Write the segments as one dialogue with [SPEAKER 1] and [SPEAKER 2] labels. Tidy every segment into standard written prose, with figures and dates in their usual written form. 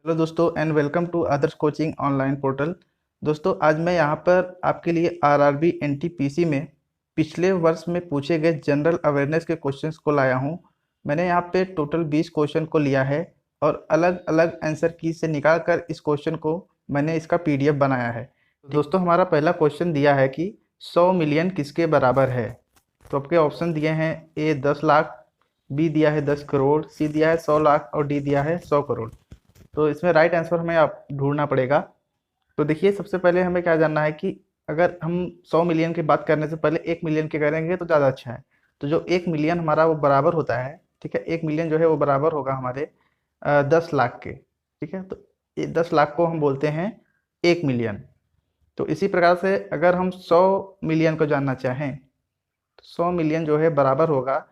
[SPEAKER 1] Hello दोस्तों and welcome to Adarsh coaching online portal. दोस्तों आज मैं यहाँ पर आपके लिए आरआरबी एनटीपीसी में पिछले वर्ष में पूछे गए जनरल अवेयरनेस के क्वेश्चंस को लाया हूँ। मैंने यहाँ पे टोटल 20 क्वेश्चन को लिया है और अलग अलग आंसर की से निकाल कर इस क्वेश्चन को मैंने इसका पीडीएफ बनाया है। दोस्तों हमारा पहला क्वेश्चन दिया है कि 100 मिलियन किसके बराबर है। तो आपके ऑप्शन दिए हैं, ए 10 लाख, बी दिया है 10 करोड़, सी दिया है 100 लाख और डी दिया है 100 करोड़। तो इसमें राइट आंसर हमें आप ढूंढना पड़ेगा। तो देखिए सबसे पहले हमें क्या जानना है कि अगर हम 100 मिलियन की बात करने से पहले 1 मिलियन के करेंगे तो ज़्यादा अच्छा है। तो जो 1 मिलियन हमारा वो बराबर होता है, ठीक है, 1 मिलियन जो है वो बराबर होगा हमारे 10 लाख के। ठीक है, तो 10 लाख को हम बोलते हैं 1 मिलियन। तो इसी प्रकार से अगर हम 100 मिलियन को जानना चाहें तो 100 मिलियन जो है बराबर होगा,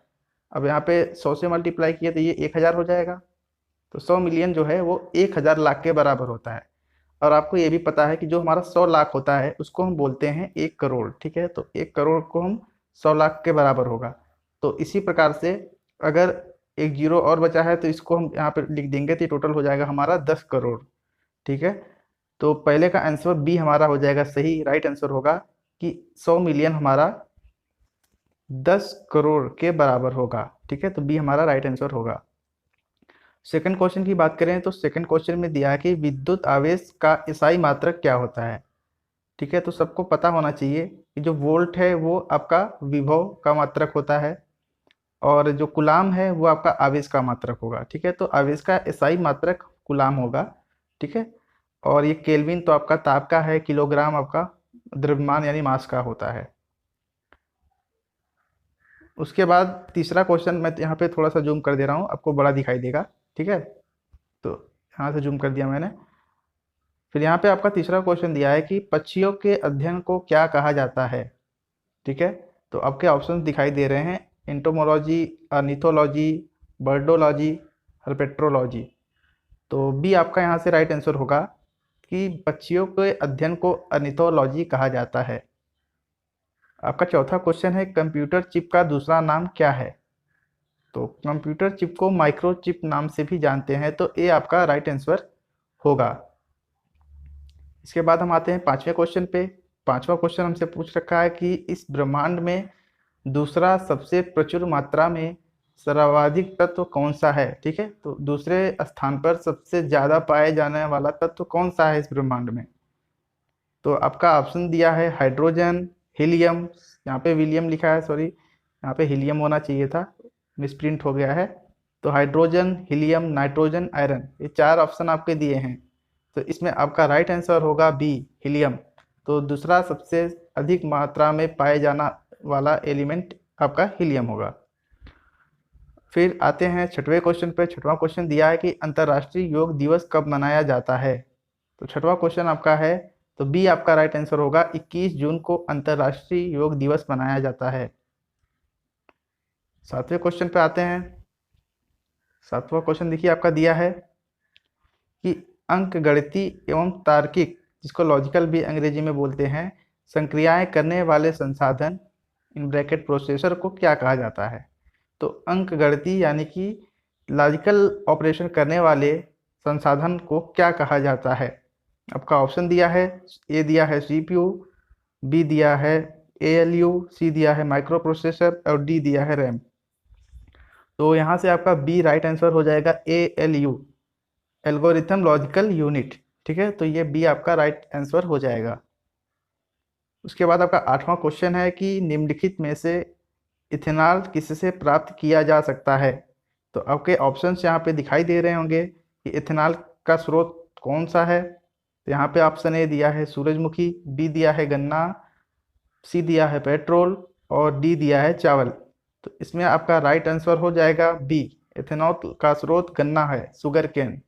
[SPEAKER 1] अब यहाँ पे 100 से मल्टीप्लाई किए तो ये 1000 हो जाएगा। तो 100 मिलियन जो है वो 1000 लाख के बराबर होता है। और आपको ये भी पता है कि जो हमारा 100 लाख होता है उसको हम बोलते हैं 1 करोड़। ठीक है, तो 1 करोड़ को हम 100 लाख के बराबर होगा। तो इसी प्रकार से अगर एक जीरो और बचा है तो इसको हम यहाँ पर लिख देंगे तो टोटल हो जाएगा हमारा 10 करोड़। ठीक है, तो पहले का आंसर बी हमारा हो जाएगा सही। राइट आंसर होगा कि 100 मिलियन हमारा 10 करोड़ के बराबर होगा। ठीक है, तो बी हमारा राइट आंसर होगा। सेकंड क्वेश्चन की बात करें तो सेकंड क्वेश्चन में दिया है कि विद्युत आवेश का SI मात्रक क्या होता है। ठीक है, तो सबको पता होना चाहिए कि जो वोल्ट है वो आपका विभव का मात्रक होता है और जो कुलाम है वो आपका आवेश का मात्रक होगा। ठीक है, तो आवेश का SI मात्रक कुलाम होगा। ठीक है, और ये केल्विन तो आपका ताप का है, किलोग्राम आपका द्रव्यमान यानी मास का होता है। उसके बाद तीसरा क्वेश्चन मैं यहाँ पे थोड़ा सा जूम कर दे रहा हूँ, आपको बड़ा दिखाई देगा। ठीक है, तो यहाँ से जूम कर दिया मैंने। फिर यहाँ पे आपका तीसरा क्वेश्चन दिया है कि पक्षियों के अध्ययन को क्या कहा जाता है। ठीक है, तो आपके ऑप्शन दिखाई दे रहे हैं, एंटोमोलॉजी, अर्निथोलॉजी, बर्डोलॉजी, हर्पेट्रोलॉजी। तो बी आपका यहाँ से राइट आंसर होगा कि पक्षियों के अध्ययन को अर्निथोलॉजी कहा जाता है। आपका चौथा क्वेश्चन है कंप्यूटर चिप का दूसरा नाम क्या है। तो कंप्यूटर चिप को माइक्रोचिप नाम से भी जानते हैं, तो ए आपका राइट आंसर होगा। इसके बाद हम आते हैं पांचवें क्वेश्चन पे। पांचवा क्वेश्चन हमसे पूछ रखा है कि इस ब्रह्मांड में दूसरा सबसे प्रचुर मात्रा में सर्वाधिक तत्व कौन सा है। ठीक है, तो दूसरे स्थान पर सबसे ज्यादा पाए जाने वाला तत्व कौन सा है इस ब्रह्मांड में। तो आपका ऑप्शन दिया है हाइड्रोजन, हीलियम, यहाँ पे विलियम लिखा है, सॉरी यहाँ पे हीलियम होना चाहिए था, मिसप्रिंट हो गया है। तो हाइड्रोजन, हीलियम, नाइट्रोजन, आयरन, ये चार ऑप्शन आपके दिए हैं। तो इसमें आपका राइट आंसर होगा बी, हीलियम। तो दूसरा सबसे अधिक मात्रा में पाए जाना वाला एलिमेंट आपका हीलियम होगा। फिर आते हैं छठवें क्वेश्चन पे। छठवां क्वेश्चन दिया है कि अंतर्राष्ट्रीय योग दिवस कब मनाया जाता है। तो छठवां क्वेश्चन आपका है, तो बी आपका राइट आंसर होगा, 21 जून को अंतर्राष्ट्रीय योग दिवस मनाया जाता है। सातवें क्वेश्चन पे आते हैं। सातवां क्वेश्चन देखिए आपका दिया है कि अंकगणितीय एवं तार्किक, जिसको लॉजिकल भी अंग्रेजी में बोलते हैं, संक्रियाएं करने वाले संसाधन इन ब्रैकेट प्रोसेसर को क्या कहा जाता है। तो अंकगणितीय यानी कि लॉजिकल ऑपरेशन करने वाले संसाधन को क्या कहा जाता है। आपका ऑप्शन दिया है, ए दिया है CPU, बी दिया है ALU, सी दिया है माइक्रो प्रोसेसर और डी दिया है रैम। तो यहाँ से आपका बी राइट आंसर हो जाएगा, ALU, एल्गोरिथम लॉजिकल यूनिट। ठीक है, तो ये बी आपका राइट आंसर हो जाएगा। उसके बाद आपका आठवां क्वेश्चन है कि निम्नलिखित में से इथेनॉल किससे प्राप्त किया जा सकता है। तो आपके ऑप्शंस यहाँ पे दिखाई दे रहे होंगे कि इथेनॉल का स्रोत कौन सा है। तो यहाँ पे ऑप्शन ए दिया है सूरजमुखी, बी दिया है गन्ना, सी दिया है पेट्रोल और डी दिया है चावल। तो इसमें आपका राइट आंसर हो जाएगा बी, इथेनॉल का स्रोत गन्ना है, शुगर केन।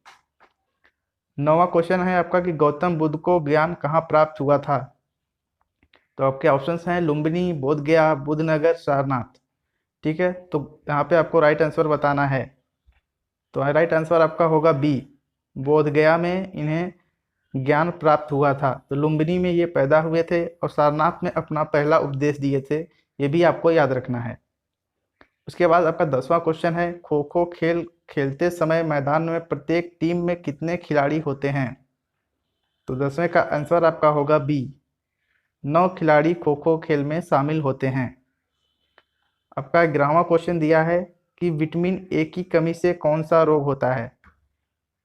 [SPEAKER 1] नौवां क्वेश्चन है आपका कि गौतम बुद्ध को ज्ञान कहाँ प्राप्त हुआ था। तो आपके ऑप्शंस हैं लुम्बिनी, बोधगया, बुद्धनगर, सारनाथ। ठीक है, तो यहाँ पे आपको राइट आंसर बताना है। तो राइट आंसर आपका होगा बी, बोधगया में इन्हें ज्ञान प्राप्त हुआ था। तो लुम्बिनी में ये पैदा हुए थे और सारनाथ में अपना पहला उपदेश दिए थे, ये भी आपको याद रखना है। उसके बाद आपका 10वां क्वेश्चन है, खो खो खेल खेलते समय मैदान में प्रत्येक टीम में कितने खिलाड़ी होते हैं? तो 10वें का आंसर आपका होगा बी, 9 खिलाड़ी खो खो खेल में शामिल होते हैं। आपका 11वां क्वेश्चन दिया है कि विटामिन ए की कमी से कौन सा रोग होता है?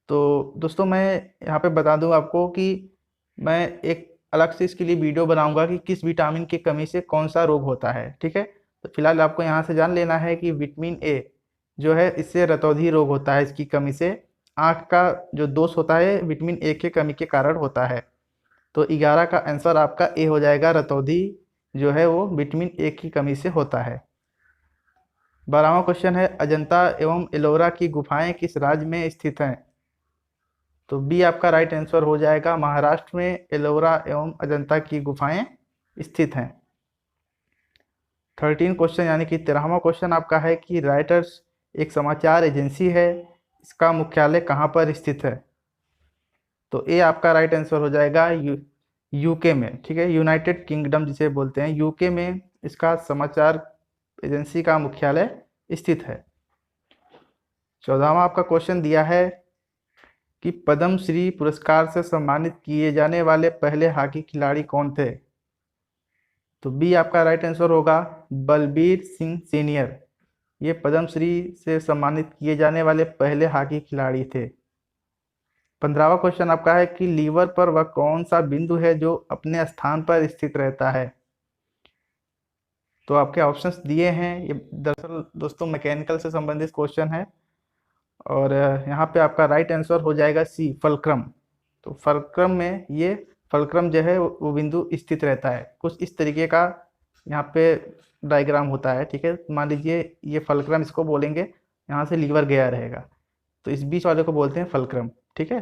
[SPEAKER 1] तो दोस्तों मैं यहाँ पे बता दूं आपको कि मैं एक अलग से इसके लिए वीडियो बनाऊंगा कि किस विटामिन की कमी से कौन सा रोग होता है, ठीक है। तो फिलहाल आपको यहाँ से जान लेना है कि विटामिन ए जो है इससे रतौंधी रोग होता है, इसकी कमी से आँख का जो दोष होता है विटामिन ए की कमी के कारण होता है। तो 11 का आंसर आपका ए हो जाएगा, रतौंधी जो है वो विटामिन ए की कमी से होता है। 12वां क्वेश्चन है अजंता एवं एलोरा की गुफाएं किस राज्य में स्थित हैं? तो बी आपका राइट आंसर हो जाएगा, महाराष्ट्र में एलोरा एवं अजंता की गुफाएं स्थित हैं। 13 क्वेश्चन यानी कि 13वां क्वेश्चन आपका है कि राइटर्स एक समाचार एजेंसी है, इसका मुख्यालय कहाँ पर स्थित है? तो ए आपका राइट आंसर हो जाएगा यूके में, ठीक है, यूनाइटेड किंगडम जिसे बोलते हैं, यूके में इसका समाचार एजेंसी का मुख्यालय स्थित है। 14वां आपका क्वेश्चन दिया है कि पद्मश्री पुरस्कार से सम्मानित किए जाने वाले पहले हॉकी खिलाड़ी कौन थे? तो बी आपका राइट आंसर होगा, बलबीर सिंह सीनियर। ये पद्मश्री से सम्मानित किए जाने वाले पहले हॉकी खिलाड़ी थे। 15वां क्वेश्चन आपका है कि लीवर पर वह कौन सा बिंदु है जो अपने स्थान पर स्थित रहता है? तो आपके ऑप्शंस दिए हैं, ये दरअसल दोस्तों मैकेनिकल से संबंधित क्वेश्चन है और यहाँ पे आपका राइट आंसर हो जाएगा सी, फलक्रम। तो फलक्रम में ये फलक्रम जो है वो बिंदु स्थित रहता है, कुछ इस तरीके का यहाँ पे डायग्राम होता है, ठीक है। मान लीजिए ये फलक्रम इसको बोलेंगे, यहाँ से लीवर गया रहेगा, तो इस बीच वाले को बोलते हैं फलक्रम, ठीक है।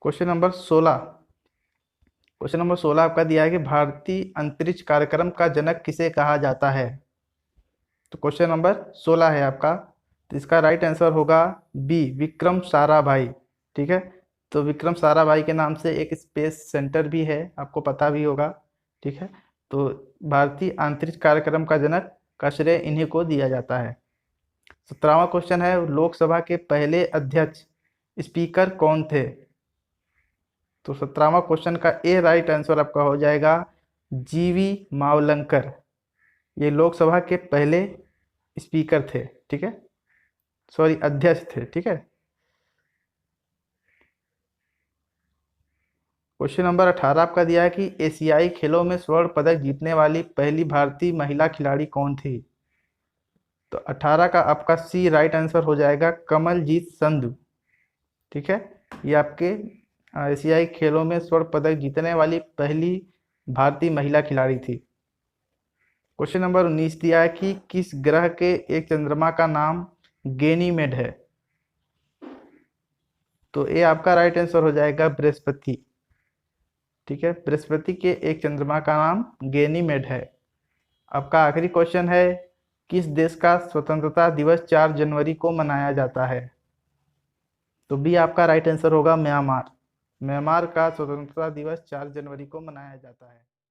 [SPEAKER 1] क्वेश्चन नंबर 16 आपका दिया है कि भारतीय अंतरिक्ष कार्यक्रम का जनक किसे कहा जाता है? तो क्वेश्चन नंबर 16 है आपका, तो इसका राइट आंसर होगा बी, विक्रम साराभाई, ठीक है। तो विक्रम साराभाई के नाम से एक स्पेस सेंटर भी है, आपको पता भी होगा, ठीक है। तो भारतीय अंतरिक्ष कार्यक्रम का जनक का श्रेय इन्हीं को दिया जाता है। 17वां क्वेश्चन है लोकसभा के पहले अध्यक्ष स्पीकर कौन थे? तो 17वां क्वेश्चन का ए राइट आंसर आपका हो जाएगा जीवी मावलंकर। ये लोकसभा के पहले स्पीकर थे, ठीक है, सॉरी अध्यक्ष थे, ठीक है। क्वेश्चन नंबर 18 आपका दिया है कि एशियाई खेलों में स्वर्ण पदक जीतने वाली पहली भारतीय महिला खिलाड़ी कौन थी? तो 18 का आपका सी राइट आंसर हो जाएगा, कमलजीत संधू, ठीक है। ये आपके एशियाई खेलों में स्वर्ण पदक जीतने वाली पहली भारतीय महिला खिलाड़ी थी। क्वेश्चन नंबर 19 दिया है कि किस ग्रह के एक चंद्रमा का नाम गेनीमेड है? तो ये आपका राइट आंसर हो जाएगा बृहस्पति, ठीक है। बृहस्पति के एक चंद्रमा का नाम गेनीमेड है। आपका आखिरी क्वेश्चन है किस देश का स्वतंत्रता दिवस 4 जनवरी को मनाया जाता है? तो बी आपका राइट आंसर होगा म्यांमार। म्यांमार का स्वतंत्रता दिवस 4 जनवरी को मनाया जाता है।